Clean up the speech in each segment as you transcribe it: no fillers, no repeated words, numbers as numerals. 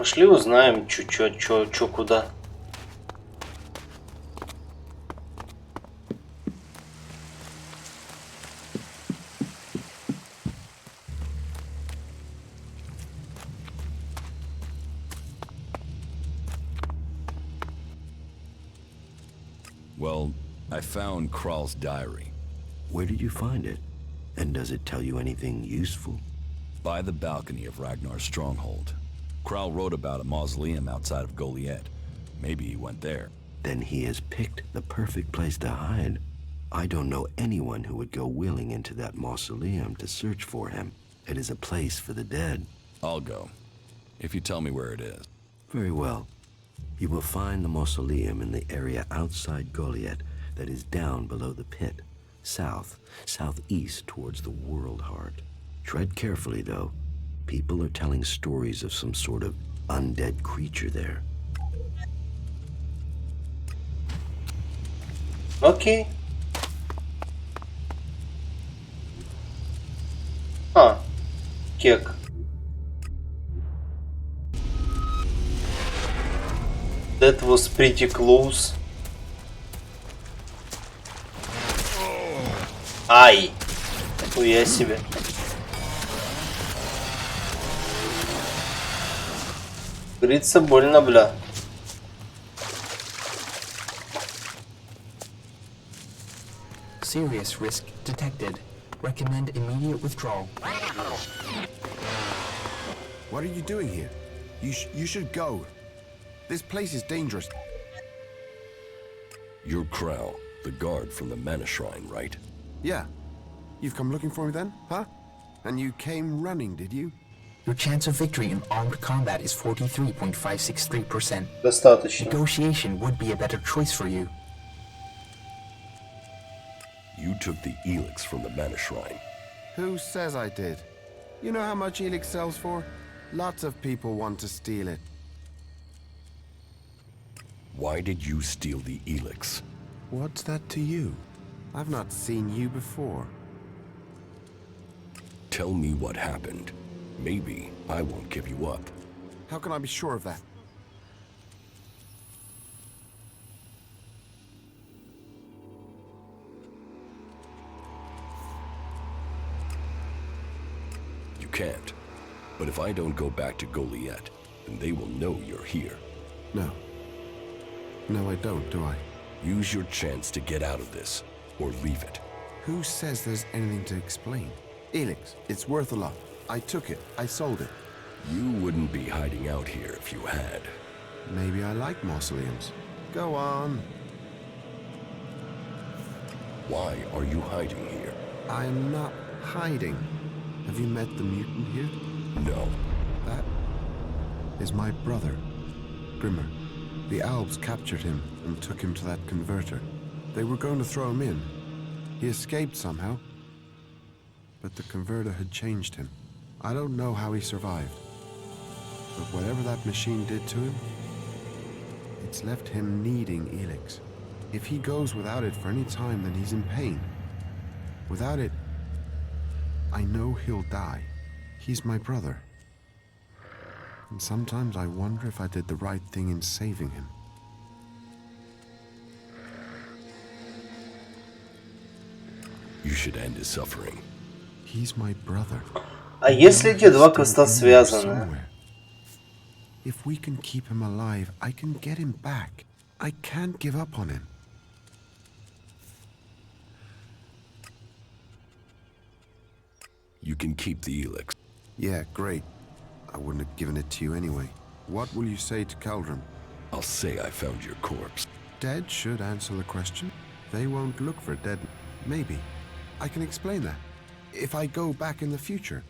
Пошли узнаем, чё, куда. Well, I found Kral's diary. Where did you find it? And does it tell you anything useful? By the balcony of Ragnar's stronghold. Kral wrote about a mausoleum outside of Goliath. Maybe he went there. Then he has picked the perfect place to hide. I don't know anyone who would go willing into that mausoleum to search for him. It is a place for the dead. I'll go, if you tell me where it is. Very well. You will find the mausoleum in the area outside Goliath that is down below the pit, southeast towards the world heart. Tread carefully, though. People are telling stories of some sort of undead creature there. Окей. Кек. That was pretty close. Ай! Хуя себе. Говорится, больно, бля. Serious risk detected. Recommend immediate withdrawal. What are you doing here? You should go. This place is dangerous. You're Kral, the guard from the Mana Shrine, right? Yeah. You've come looking for me then, huh? And you came running, did you? Your chance of victory in armed combat is 43.563%. Достаточно. Negotiation would be a better choice for you. You took the ELEX from the Mana Shrine. Who says I did? You know how much ELEX sells for? Lots of people want to steal it. Why did you steal the ELEX? What's that to you? I've not seen you before. Tell me what happened. Maybe I won't give you up. How can I be sure of that? You can't. But if I don't go back to Goliath, then they will know you're here. No. No, I don't, do I? Use your chance to get out of this, or leave it. Who says there's anything to explain? ELEX, it's worth a lot. I took it. I sold it. You wouldn't be hiding out here if you had. Maybe I like mausoleums. Go on. Why are you hiding here? I'm not hiding. Have you met the mutant here? No. That is my brother, Grimmer. The Alps captured him and took him to that converter. They were going to throw him in. He escaped somehow, but the converter had changed him. I don't know how he survived, but whatever that machine did to him, it's left him needing ELEX. If he goes without it for any time, then he's in pain. Without it, I know he'll die. He's my brother. And sometimes I wonder if I did the right thing in saving him. You should end his suffering. He's my brother. А если эти два квеста связаны? If we can keep him alive, I can get him back. I can't give up on him. You can keep the ELEX. Yeah, great. I wouldn't have given it to you anyway. What will you say to Caldrum? I'll say I found your corpse. Dead should answer the question. They won't look for dead. Maybe. I can explain that. If I go back in the future,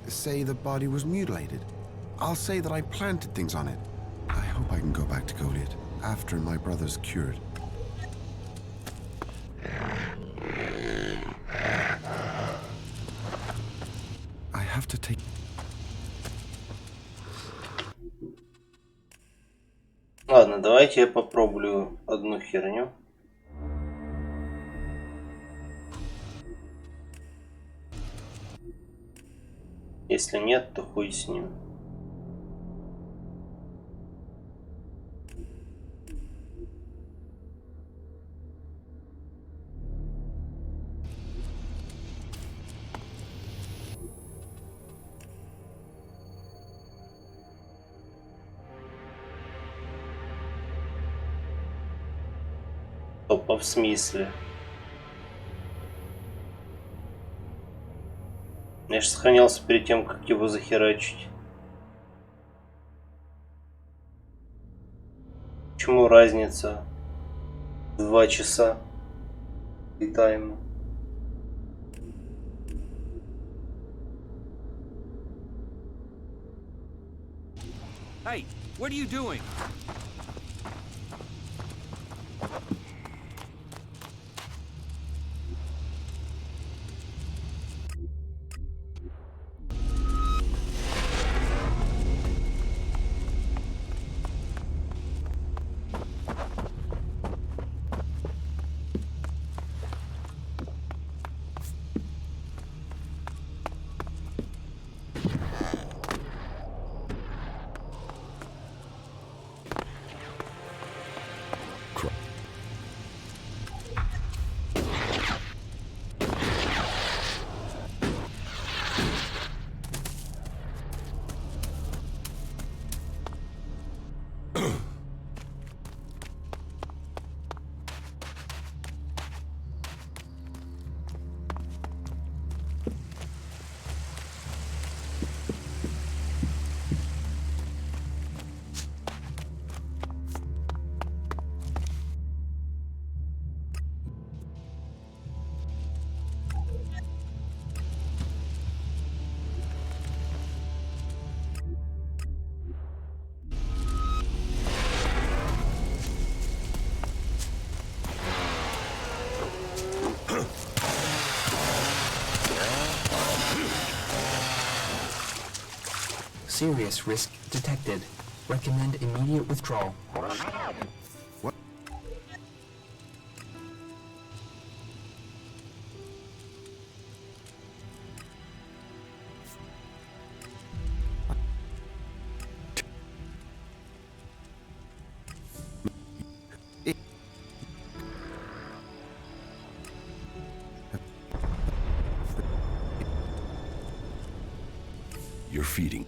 say the body was mutilated, I'll say that I planted things on it. I hope I can go back to Goliath after my brother's cured. I have to take... Ладно, давайте я попробую одну херню. Если нет, то хуй с ним. Опа, в смысле? Я же сохранялся перед тем, как его захерачить. Почему разница? 2 часа. И тайм. Hey, what are you doing? Serious risk detected. Recommend immediate withdrawal. What? You're feeding.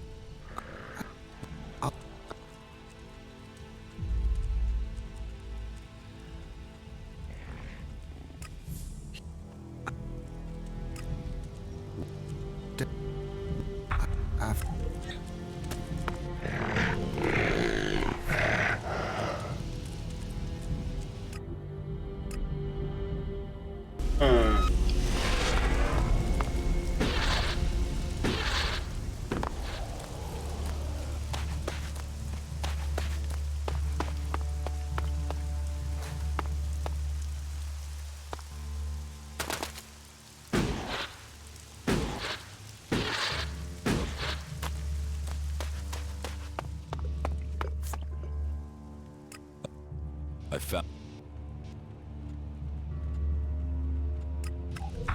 I found...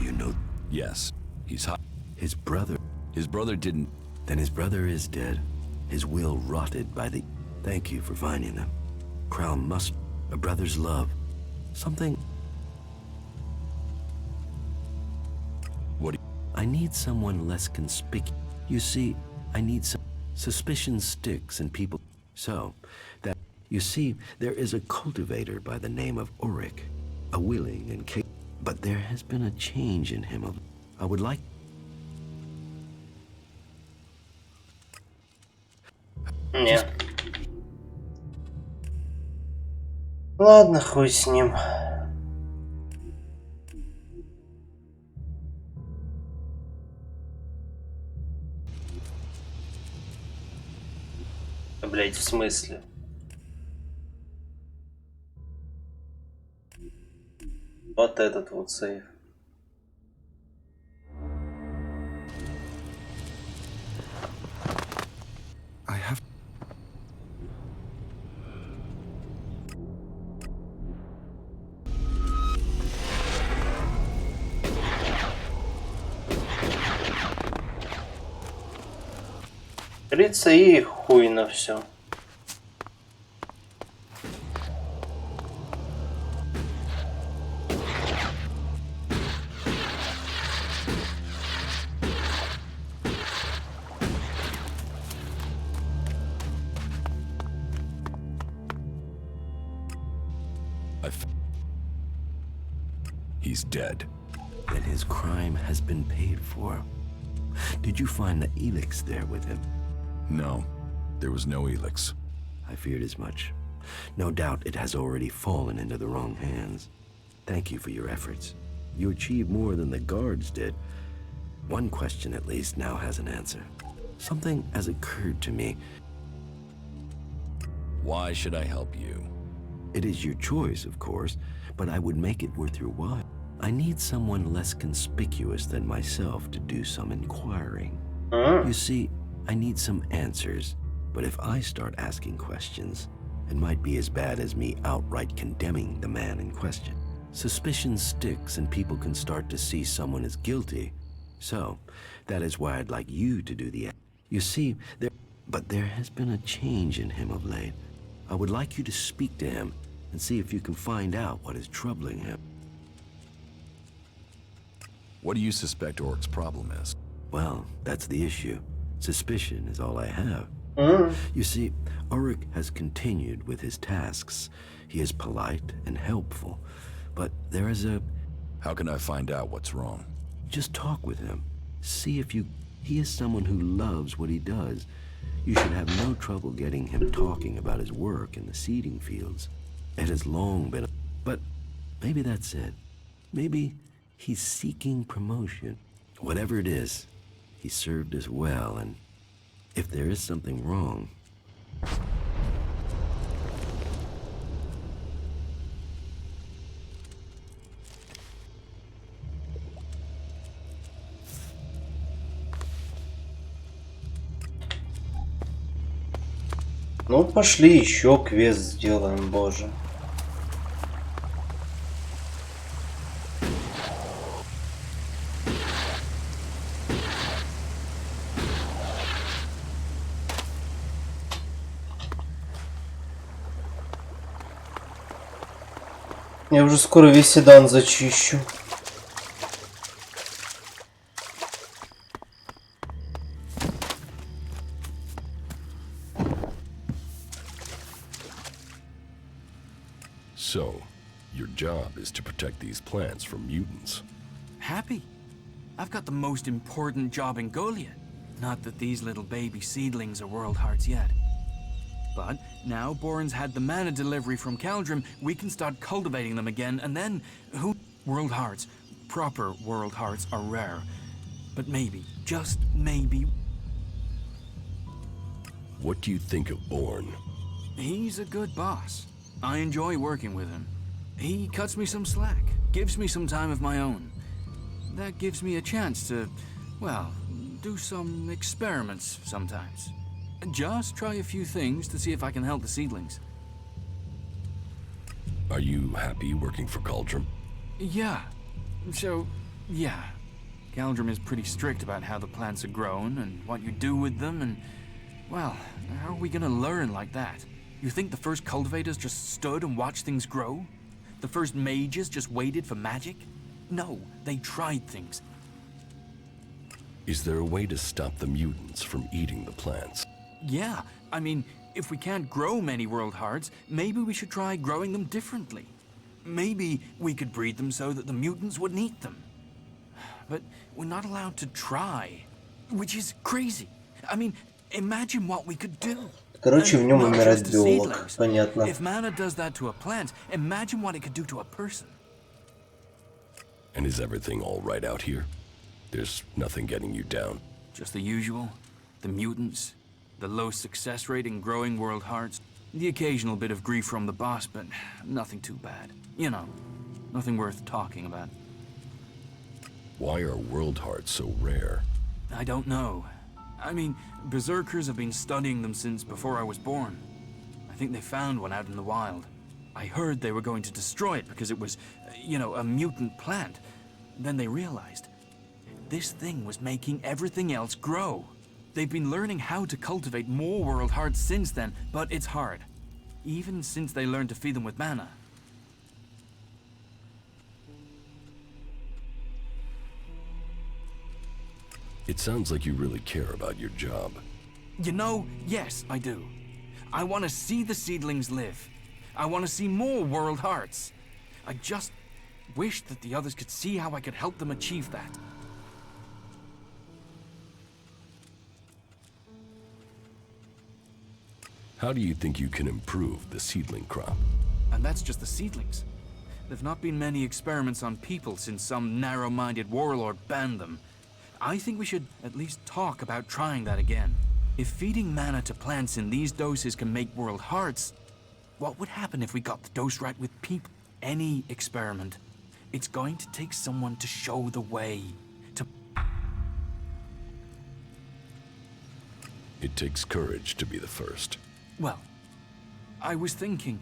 You know, Yes, he's hot. his brother. His brother didn't... Then his brother is dead. His will rotted by the... Thank you for finding them. Crown must... A brother's love. Something... What do I need someone less conspicuous. You see, I need some... Suspicion sticks in people... So, that... You see, there is a cultivator by the name of Ulrich. A willing and capable... But there has been a change in him. I would like... Не. Ладно, хуй с ним. Блять, в смысле? Вот этот вот сейф. I have... Говорится, и хуй на все. he's dead. Then his crime has been paid for. Did you find the ELEX there with him? No, there was no ELEX. I feared as much. No doubt it has already fallen into the wrong hands. Thank you for your efforts. You achieved more than the guards did. One question at least now has an answer. Something has occurred to me. Why should I help you? It is your choice, of course, but I would make it worth your while. I need someone less conspicuous than myself to do some inquiring. You see, I need some answers, but if I start asking questions, it might be as bad as me outright condemning the man in question. Suspicion sticks and people can start to see someone as guilty. So, that is why I'd like you to do the... You see, there has been a change in him of late. I would like you to speak to him and see if you can find out what is troubling him. What do you suspect Oric's problem is? Well, that's the issue. Suspicion is all I have. You see, Oric has continued with his tasks. He is polite and helpful, but there is a... How can I find out what's wrong? Just talk with him. See if you... He is someone who loves what he does. You should have no trouble getting him talking about his work in the seeding fields. It has long been... But maybe that's it. Maybe he's seeking promotion. Whatever it is, he served us well, and if there is something wrong... Ну, пошли еще квест сделаем, боже. Я уже скоро весь седан зачищу. So, your job is to protect these plants from mutants. Happy? I've got the most important job in Golia. Not that these little baby seedlings are world hearts yet. But now Boren's had the mana delivery from Caldrum, we can start cultivating them again, and then who... World hearts, proper world hearts are rare. But maybe, just maybe... What do you think of Boren? He's a good boss. I enjoy working with him. He cuts me some slack, gives me some time of my own. That gives me a chance to, well, do some experiments sometimes. Just try a few things to see if I can help the seedlings. Are you happy working for Caldrum? Yeah. So, yeah. Caldrum is pretty strict about how the plants are grown and what you do with them and... Well, how are we gonna learn like that? You think the first cultivators just stood and watched things grow? The first mages just waited for magic? No, they tried things. Is there a way to stop the mutants from eating the plants? Yeah, I mean, if we can't grow many world hearts, maybe we should try growing them differently. Maybe we could breed them so that the mutants wouldn't eat them. But we're not allowed to try, which is crazy. I mean, imagine what we could do. Короче, в нем умирает биолог. Понятно. If mana does that to a plant, imagine what it could do to a person. And is everything all right out here? There's nothing getting you down? Just the usual. The mutants, the low success rate in growing world hearts, the occasional bit of grief from the boss, but nothing too bad. You know, nothing worth talking about. Why are world hearts so rare? I don't know. I mean, berserkers have been studying them since before I was born. I think they found one out in the wild. I heard they were going to destroy it because it was, you know, a mutant plant. Then they realized this thing was making everything else grow. They've been learning how to cultivate more world hearts since then, but it's hard. Even since they learned to feed them with mana. It sounds like you really care about your job. You know, yes, I do. I want to see the seedlings live. I want to see more world hearts. I just wish that the others could see how I could help them achieve that. How do you think you can improve the seedling crop? And that's just the seedlings. There've not been many experiments on people since some narrow-minded warlord banned them. I think we should at least talk about trying that again. If feeding mana to plants in these doses can make world hearts, what would happen if we got the dose right with people? Any experiment. It's going to take someone to show the way. It takes courage to be the first. Well, I was thinking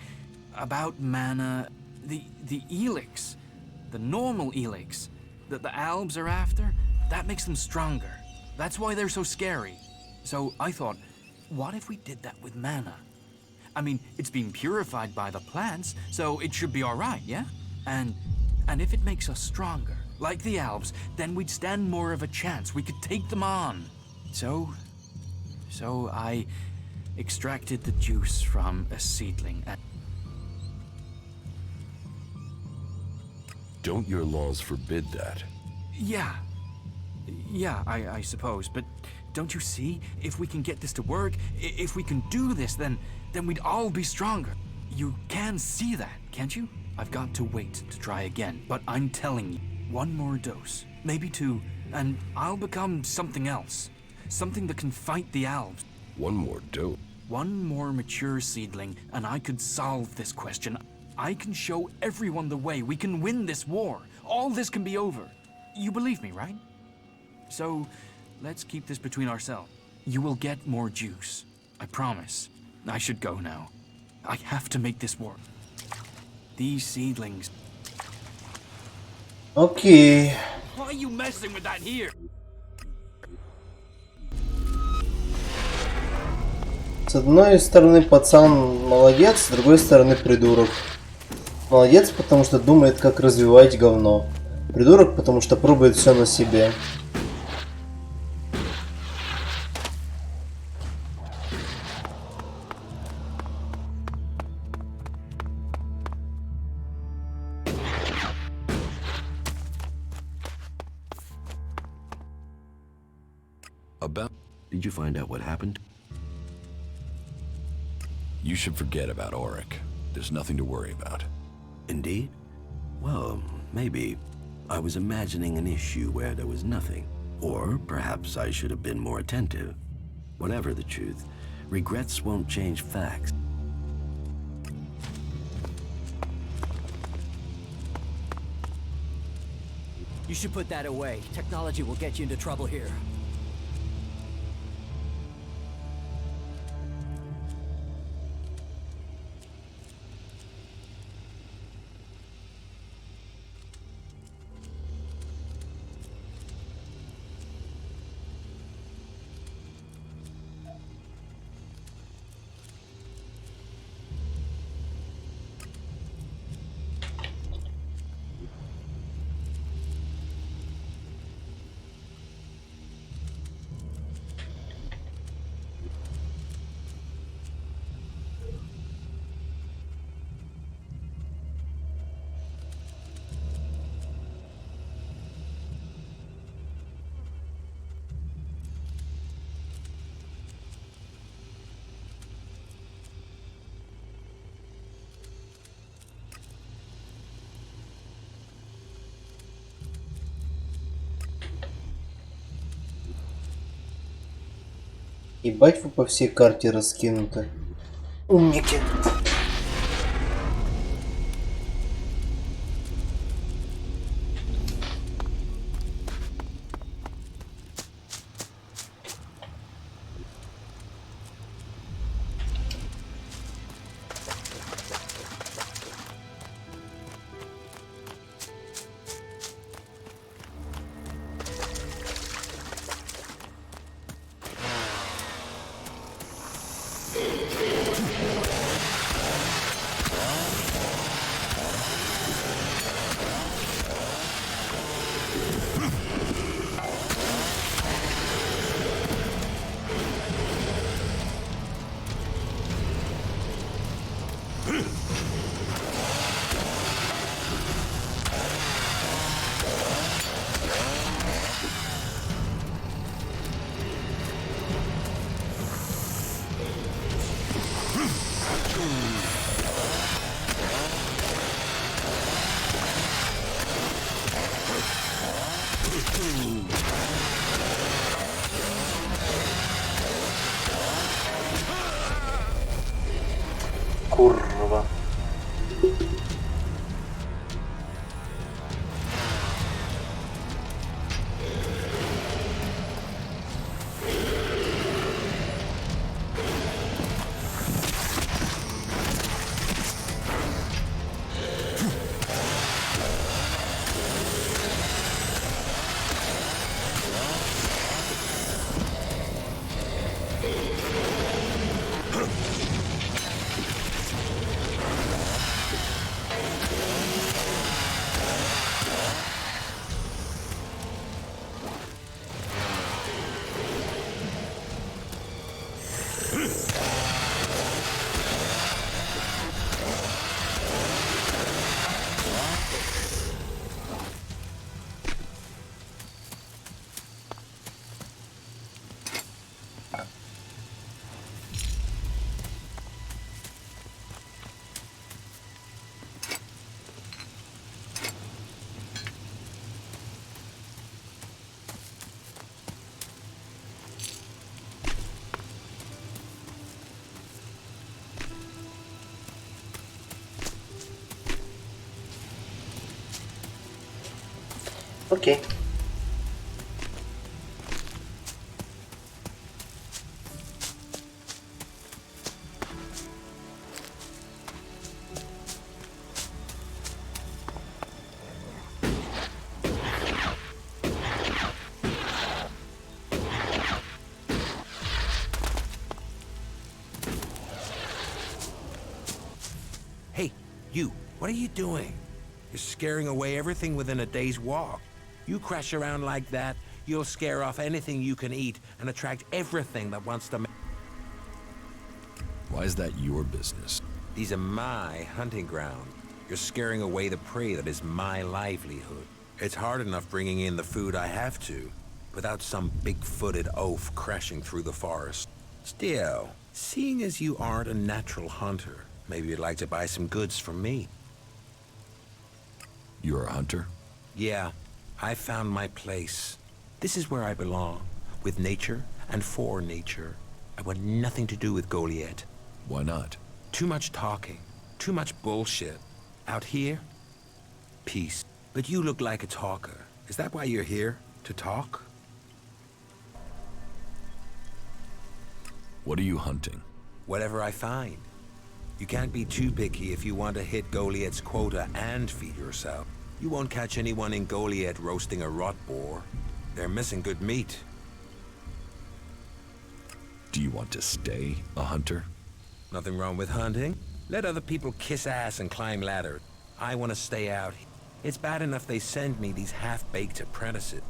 about mana, the ELEX, the normal ELEX that the Albs are after. That makes them stronger. That's why they're so scary. So I thought, what if we did that with mana? I mean, it's been purified by the plants, so it should be all right, yeah? And if it makes us stronger, like the Albs, then we'd stand more of a chance. We could take them on. So I extracted the juice from a seedling and... Don't your laws forbid that? Yeah, I suppose, but don't you see? If we can get this to work, if we can do this, then we'd all be stronger. You can see that, can't you? I've got to wait to try again, but I'm telling you, one more dose, maybe two, and I'll become something else. Something that can fight the Alps. One more dose. One more mature seedling, and I could solve this question. I can show everyone the way. We can win this war. All this can be over. You believe me, right? So, let's keep this between ourselves. You will get more juice. I promise. I should go now. I have to make this work. These seedlings... Окей. Why are you messing with that here? С одной стороны, пацан молодец, с другой стороны, придурок. Молодец, потому что думает, как развивать говно. Придурок, потому что пробует все на себе. Did you find out what happened? You should forget about Auric. There's nothing to worry about. Indeed? Well, maybe. I was imagining an issue where there was nothing. Or perhaps I should have been more attentive. Whatever the truth, regrets won't change facts. You should put that away. Technology will get you into trouble here. Ебать, вы по всей карте раскинуты. Умники. Курва. Окей. Hey, you, what are you doing? You're scaring away everything within a day's walk. You crash around like that, you'll scare off anything you can eat and attract everything that wants to. Why is that your business? These are my hunting ground. You're scaring away the prey that is my livelihood. It's hard enough bringing in the food I have to, without some big-footed oaf crashing through the forest. Still, seeing as you aren't a natural hunter, maybe you'd like to buy some goods from me. You're a hunter? Yeah, I found my place. This is where I belong, with nature and for nature. I want nothing to do with Goliath. Why not? Too much talking, too much bullshit. Out here, peace. But you look like a talker. Is that why you're here? To talk? What are you hunting? Whatever I find. You can't be too picky if you want to hit Goliath's quota and feed yourself. You won't catch anyone in Goliath roasting a rot boar. They're missing good meat. Do you want to stay a hunter? Nothing wrong with hunting. Let other people kiss ass and climb ladders. I want to stay out. It's bad enough they send me these half-baked apprentices.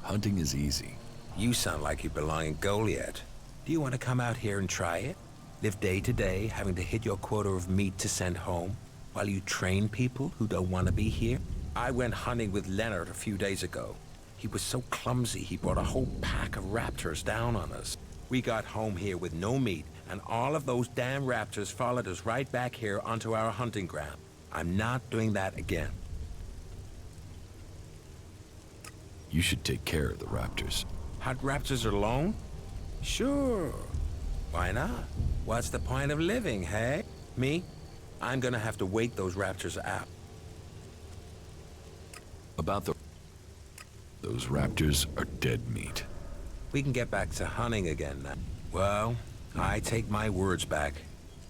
Hunting is easy. You sound like you belong in Goliath. Do you want to come out here and try it? Live day to day, having to hit your quota of meat to send home, while you train people who don't want to be here? I went hunting with Leonard a few days ago. He was so clumsy he brought a whole pack of raptors down on us. We got home here with no meat, and all of those damn raptors followed us right back here onto our hunting ground. I'm not doing that again. You should take care of the raptors. Hunt raptors alone? Sure. Why not? What's the point of living, hey? Me? I'm gonna have to wait those raptors out. About those raptors are dead meat. We can get back to hunting again now. Well, I take my words back.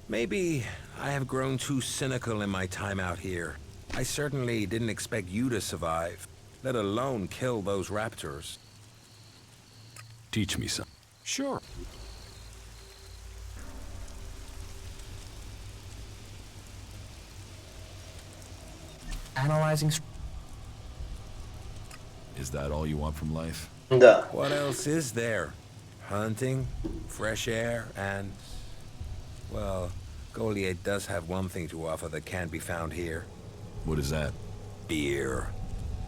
Maybe I have grown too cynical in my time out here. I certainly didn't expect you to survive, let alone kill those raptors. Teach me some. Sure. Analyzing. Is that all you want from life? Да. What else is there? Hunting, fresh air, and... well, Goliath does have one thing to offer that can't be found here. What is that? Beer.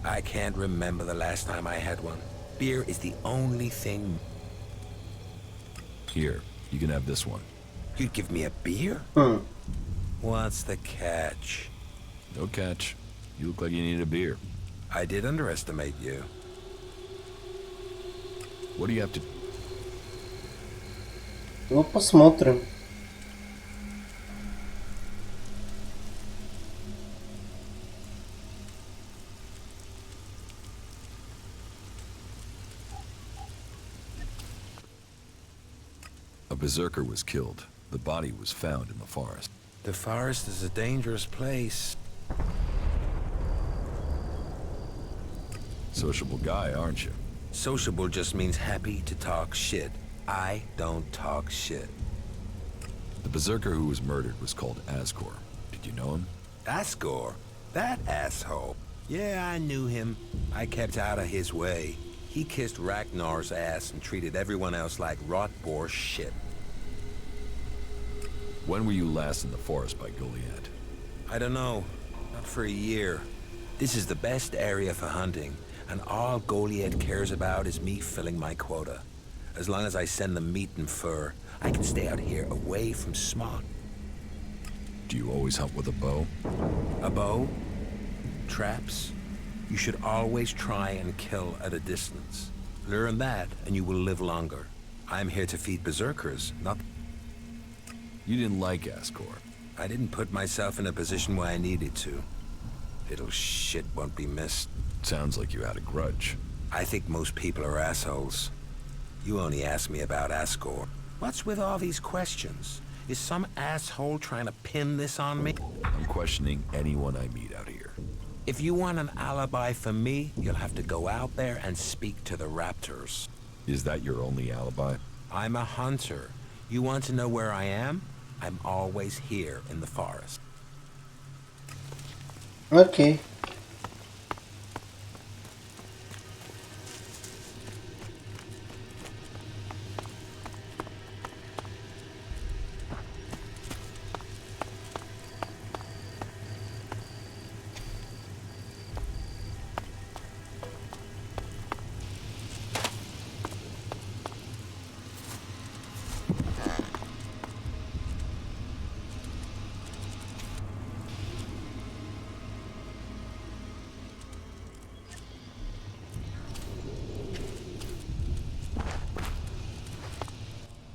I can't remember the last time I had one. Beer is the only thing... Here, you can have this one. You'd give me a beer? What's the catch? No catch. You look like you need a beer. I did underestimate you. What do you have to... Ну, посмотрим. A berserker was killed. The body was found in the forest. The forest is a dangerous place. Sociable guy, aren't you? Sociable just means happy to talk shit. I don't talk shit. The berserker who was murdered was called Asgore. Did you know him? Asgore? That asshole. Yeah, I knew him. I kept out of his way. He kissed Ragnar's ass and treated everyone else like rot-bore shit. When were you last in the forest by Goliath? I don't know. Not for a year. This is the best area for hunting, and all Goliath cares about is me filling my quota. As long as I send them meat and fur, I can stay out here away from smog. Do you always hunt with a bow? A bow? Traps? You should always try and kill at a distance. Learn that, and you will live longer. I'm here to feed berserkers, not... You didn't like Asgore. I didn't put myself in a position where I needed to. Little shit won't be missed. Sounds like you had a grudge. I think most people are assholes. You only asked me about Asgore. What's with all these questions? Is some asshole trying to pin this on me? I'm questioning anyone I meet out here. If you want an alibi for me, you'll have to go out there and speak to the raptors. Is that your only alibi? I'm a hunter. You want to know where I am? I'm always here in the forest. Окей.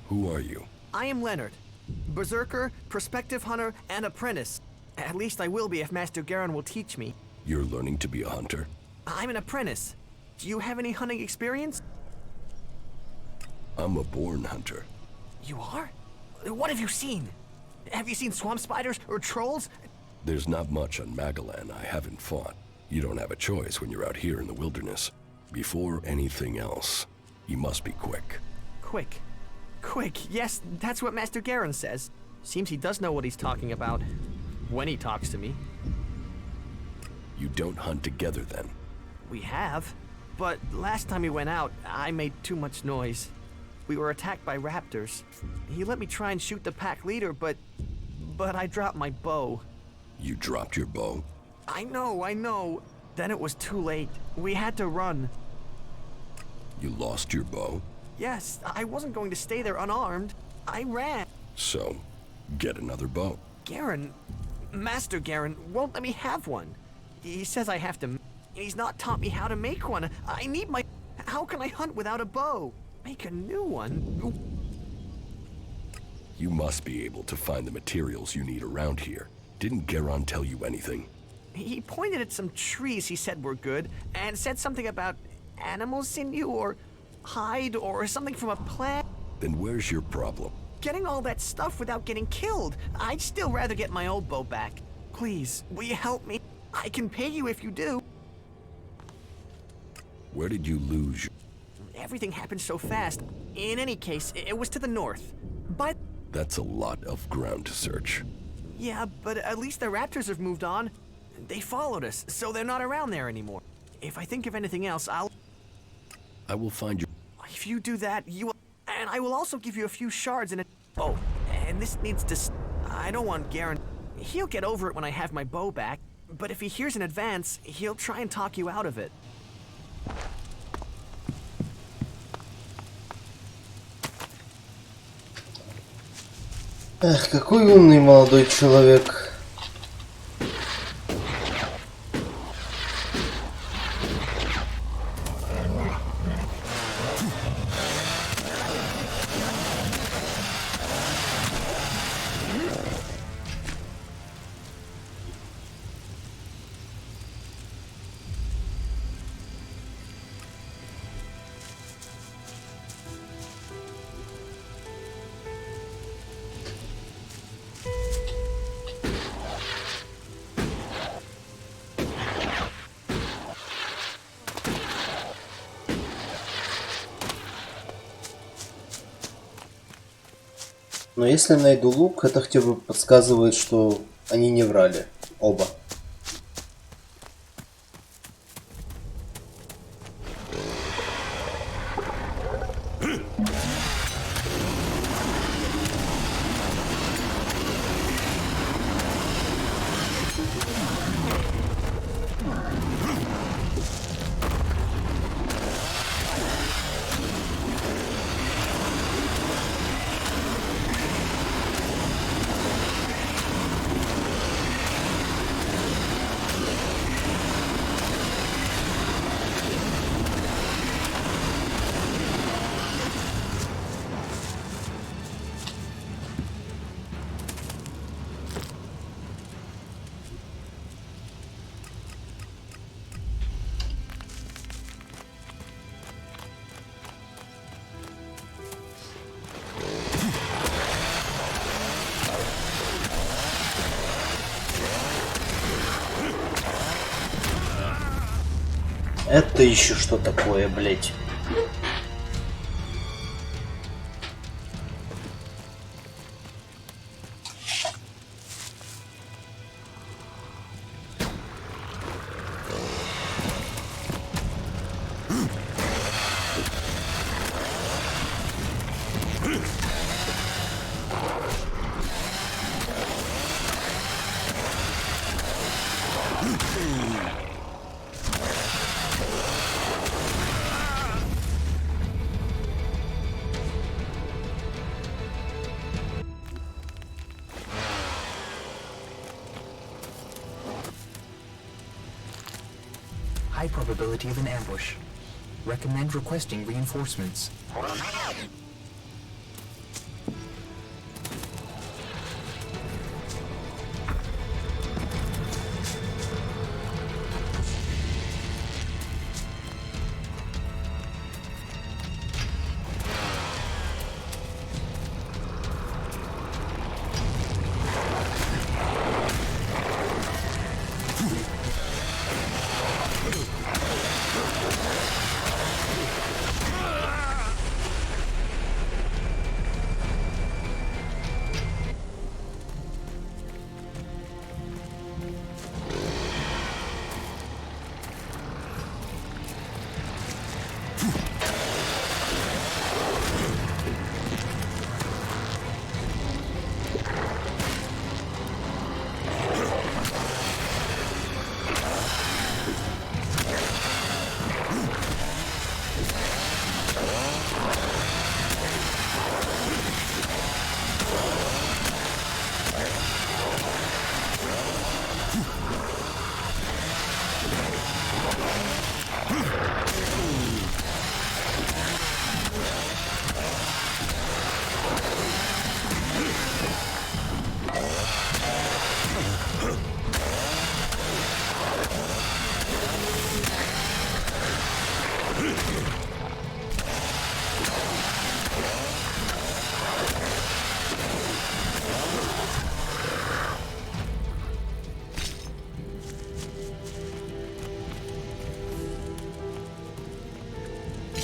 Who are you? I am Leonard. Berserker, prospective hunter, and apprentice. At least I will be if Master Garen will teach me. You're learning to be a hunter? I'm an apprentice. Do you have any hunting experience? I'm a born hunter. You are? What have you seen? Have you seen swamp spiders or trolls? There's not much on Magalan I haven't fought. You don't have a choice when you're out here in the wilderness. Before anything else, you must be quick. Quick. Quick, yes, that's what Master Garen says. Seems he does know what he's talking about. When he talks to me. You don't hunt together then? We have. But last time we went out, I made too much noise. We were attacked by raptors. He let me try and shoot the pack leader, but I dropped my bow. You dropped your bow? I know. Then it was too late. We had to run. You lost your bow? Yes, I wasn't going to stay there unarmed. I ran. So, get another bow. Garen, Master Garen, won't let me have one. He says I have to. He's not taught me how to make one. I need my... How can I hunt without a bow? Make a new one? You must be able to find the materials you need around here. Didn't Garen tell you anything? He pointed at some trees he said were good, and said something about animal sinew or hide or something from a plant. Then where's your problem? Getting all that stuff without getting killed. I'd still rather get my old bow back. Please, will you help me? I can pay you if you do. Where did you lose your... Everything happened so fast. In any case, it was to the north. But... That's a lot of ground to search. Yeah, but at least the raptors have moved on. They followed us, so they're not around there anymore. If I think of anything else, I will find you. If you do that, you will... And I will also give you a few shards and a... Oh, and this needs to... I don't want Garen... He'll get over it when I have my bow back. But if he hears in advance, he'll try and talk you out of it. Эх, какой умный молодой человек. Но если найду лук, это хотя бы подсказывает, что они не врали. Оба. Это еще что такое, блять? High probability of an ambush. Recommend requesting reinforcements.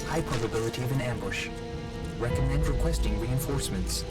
High probability of an ambush. Recommend requesting reinforcements.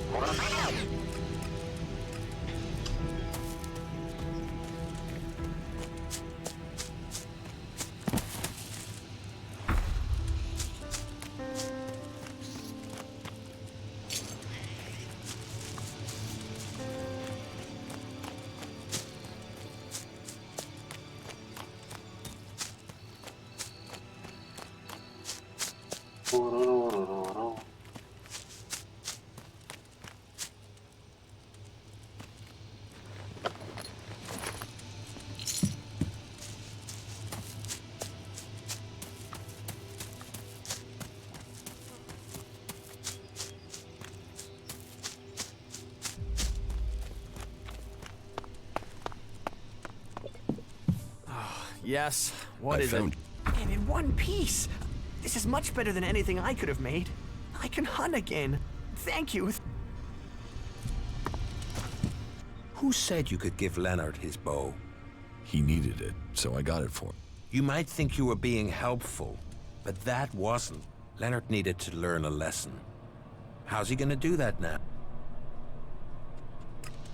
Yes, what I is found- it? And in one piece! This is much better than anything I could have made. I can hunt again. Thank you. Who said you could give Leonard his bow? He needed it, so I got it for him. You might think you were being helpful, but that wasn't. Leonard needed to learn a lesson. How's he gonna do that now?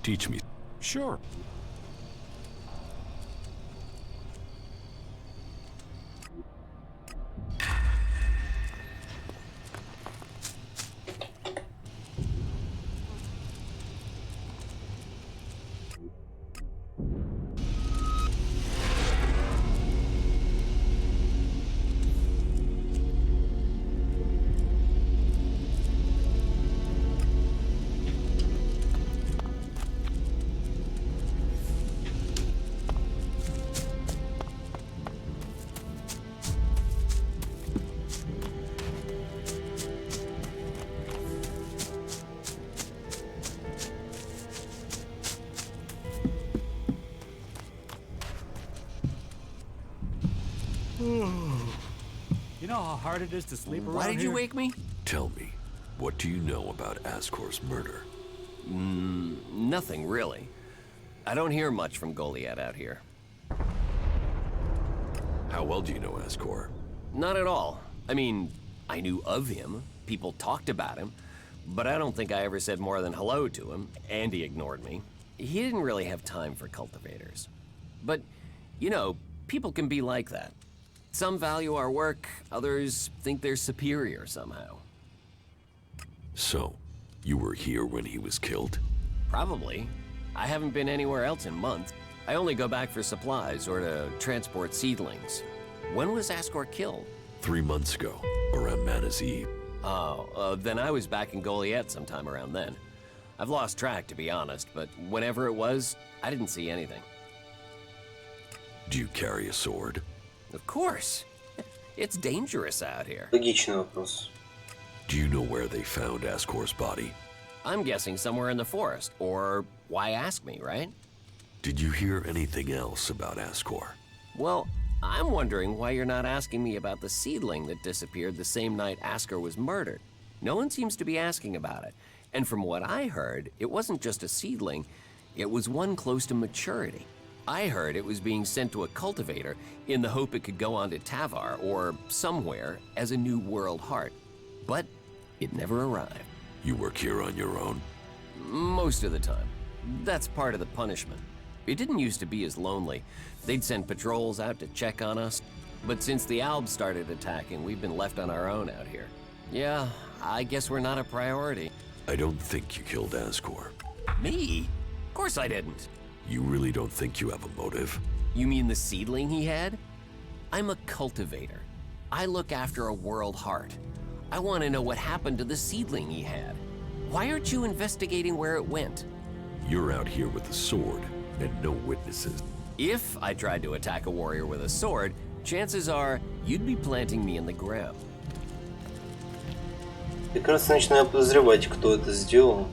Teach me. Sure. You know how hard it is to sleep around Why did you here? wake me? Tell me, what do you know about Ascor's murder? Nothing, really. I don't hear much from Goliath out here. How well do you know Ascor? Not at all. I mean, I knew of him. People talked about him. But I don't think I ever said more than hello to him, and he ignored me. He didn't really have time for cultivators. But, you know, people can be like that. Some value our work, others think they're superior somehow. So, you were here when he was killed? Probably. I haven't been anywhere else in months. I only go back for supplies or to transport seedlings. When was Ascor killed? 3 months ago, around Mana's Eve. Oh, then I was back in Goliath sometime around then. I've lost track, to be honest, but whenever it was, I didn't see anything. Do you carry a sword? Of course. It's dangerous out here. Логичный вопрос. Do you know where they found Ascor's body? I'm guessing somewhere in the forest, or why ask me, right? Did you hear anything else about Ascor? Well, I'm wondering why you're not asking me about the seedling that disappeared the same night Ascor was murdered. No one seems to be asking about it. And from what I heard, it wasn't just a seedling, it was one close to maturity. I heard it was being sent to a cultivator in the hope it could go on to Tavar or somewhere as a new world heart. But it never arrived. You work here on your own? Most of the time. That's part of the punishment. It didn't used to be as lonely. They'd send patrols out to check on us. But since the Albs started attacking, we've been left on our own out here. Yeah, I guess we're not a priority. I don't think you killed Ascor. Me? Of course I didn't. You really don't think you have a motive? You mean the seedling he had? I'm a cultivator. I look after a world heart. I want to know what happened to the seedling he had. Why aren't you investigating where it went? You're out here with a sword and no witnesses. If I tried to attack a warrior with a sword, chances are you'd be planting me in the ground. Я как раз начинаю подозревать, кто это сделал.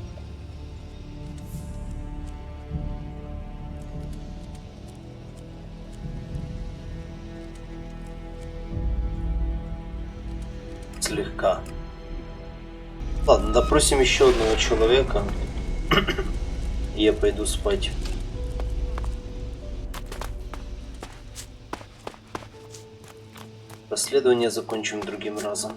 Слегка. Ладно, допросим еще одного человека. И я пойду спать. Расследование закончим другим разом.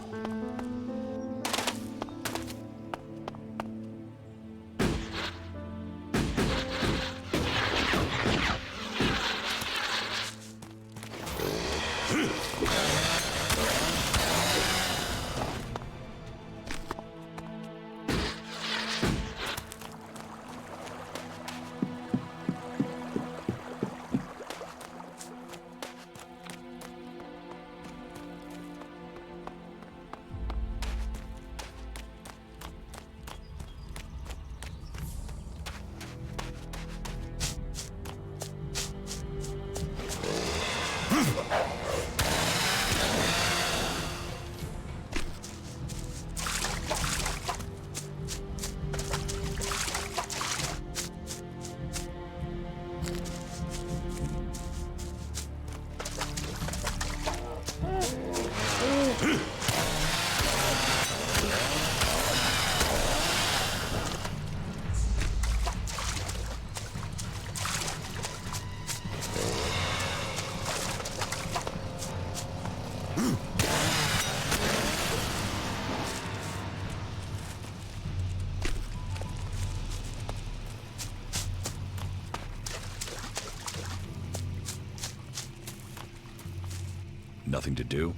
nothing to do?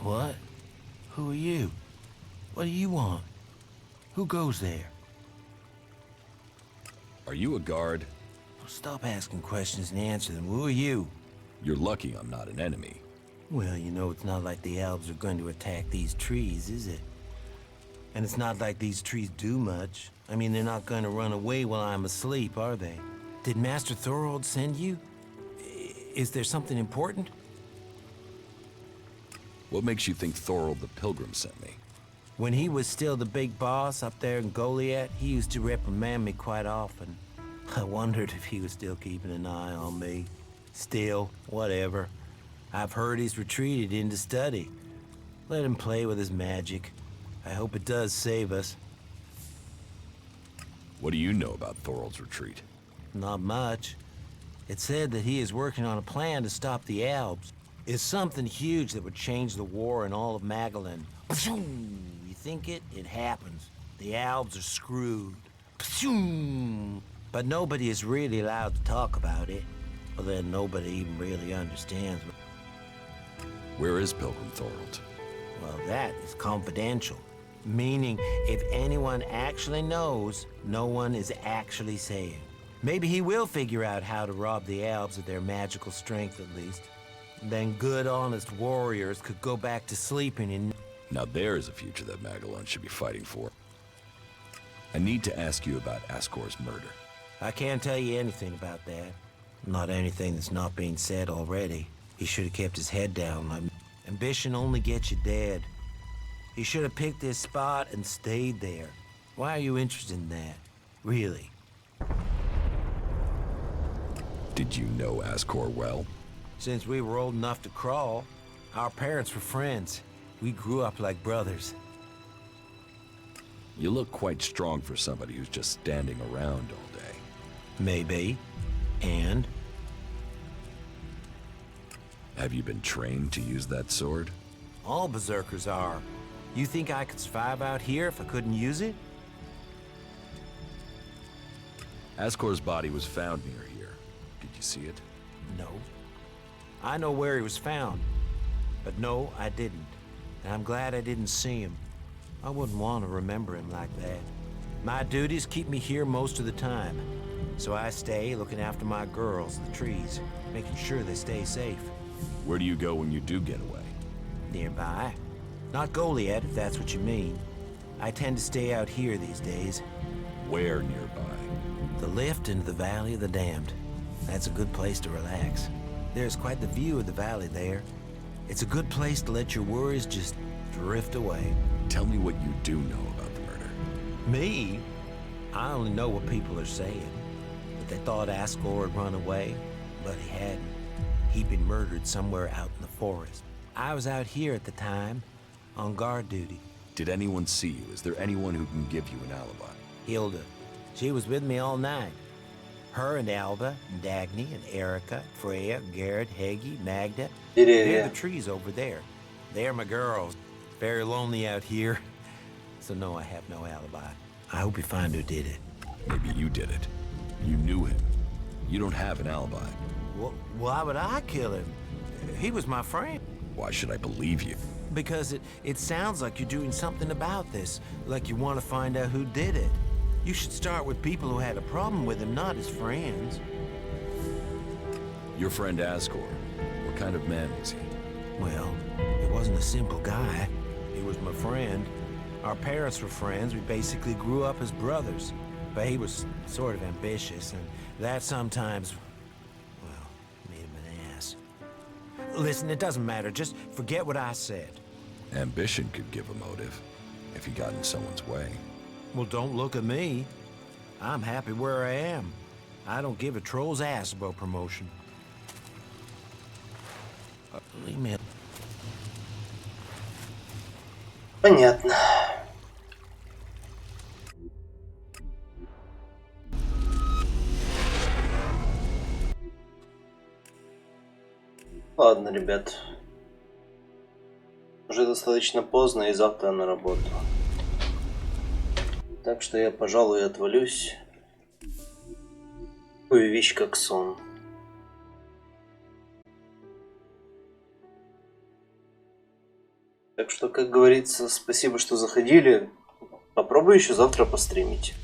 What? Who are you? What do you want? Who goes there? Are you a guard? Stop asking questions and answer them. Who are you? You're lucky I'm not an enemy. Well, you know, it's not like the elves are going to attack these trees, is it? And it's not like these trees do much. I mean, they're not going to run away while I'm asleep, are they? Did Master Thorold send you? Is there something important? What makes you think Thorold the Pilgrim sent me? When he was still the big boss up there in Goliath, he used to reprimand me quite often. I wondered if he was still keeping an eye on me. Still, whatever. I've heard he's retreated into study. Let him play with his magic. I hope it does save us. What do you know about Thorold's retreat? Not much. It said that he is working on a plan to stop the Alps. It's something huge that would change the war in all of Magalan. You think it? It happens. The Alps are screwed. But nobody is really allowed to talk about it. Well, then nobody even really understands. Where is Pilgrim Thorold? Well, that is confidential. Meaning, if anyone actually knows, no one is actually saying. Maybe he will figure out how to rob the Alps of their magical strength, at least. Then good, honest warriors could go back to sleeping in... Now there's a future that Magalan should be fighting for. I need to ask you about Ascor's murder. I can't tell you anything about that. Not anything that's not being said already. He should have kept his head down. Ambition only gets you dead. He should have picked his spot and stayed there. Why are you interested in that? Really? Did you know Ascor well? Since we were old enough to crawl, our parents were friends. We grew up like brothers. You look quite strong for somebody who's just standing around all day. Maybe. And? Have you been trained to use that sword? All berserkers are. You think I could survive out here if I couldn't use it? Ascor's body was found near here. Did you see it? No. I know where he was found. But no, I didn't. And I'm glad I didn't see him. I wouldn't want to remember him like that. My duties keep me here most of the time. So I stay looking after my girls, the trees, making sure they stay safe. Where do you go when you do get away? Nearby. Not Goliath, if that's what you mean. I tend to stay out here these days. Where nearby? The lift into the Valley of the Damned. That's a good place to relax. There's quite the view of the valley there. It's a good place to let your worries just drift away. Tell me what you do know about the murder. Me? I only know what people are saying. That they thought Ascor had run away, but he hadn't. He'd been murdered somewhere out in the forest. I was out here at the time, on guard duty. Did anyone see you? Is there anyone who can give you an alibi? Hilda. She was with me all night. Her and Alba, and Dagny, and Erica, Freya, Garrett, Heggie, Magda. They're the trees over there. They're my girls. Very lonely out here. So no, I have no alibi. I hope you find who did it. Maybe you did it. You knew him. You don't have an alibi. Well, why would I kill him? He was my friend. Why should I believe you? Because it sounds like you're doing something about this. Like you want to find out who did it. You should start with people who had a problem with him, not his friends. Your friend Ascor. What kind of man was he? Well, he wasn't a simple guy. He was my friend. Our parents were friends. We basically grew up as brothers. But he was sort of ambitious, and that sometimes, well, made him an ass. Listen, it doesn't matter. Just forget what I said. Ambition could give a motive, if he got in someone's way. Well, don't look at me. I'm happy where I am. I don't give a troll's ass about promotion. Leave me. Понятно. Ладно, ребят. Уже достаточно поздно, и завтра на работу. Так что я, пожалуй, отвалюсь. Такую вещь, как сон. Так что, как говорится, спасибо, что заходили. Попробую еще завтра постримить.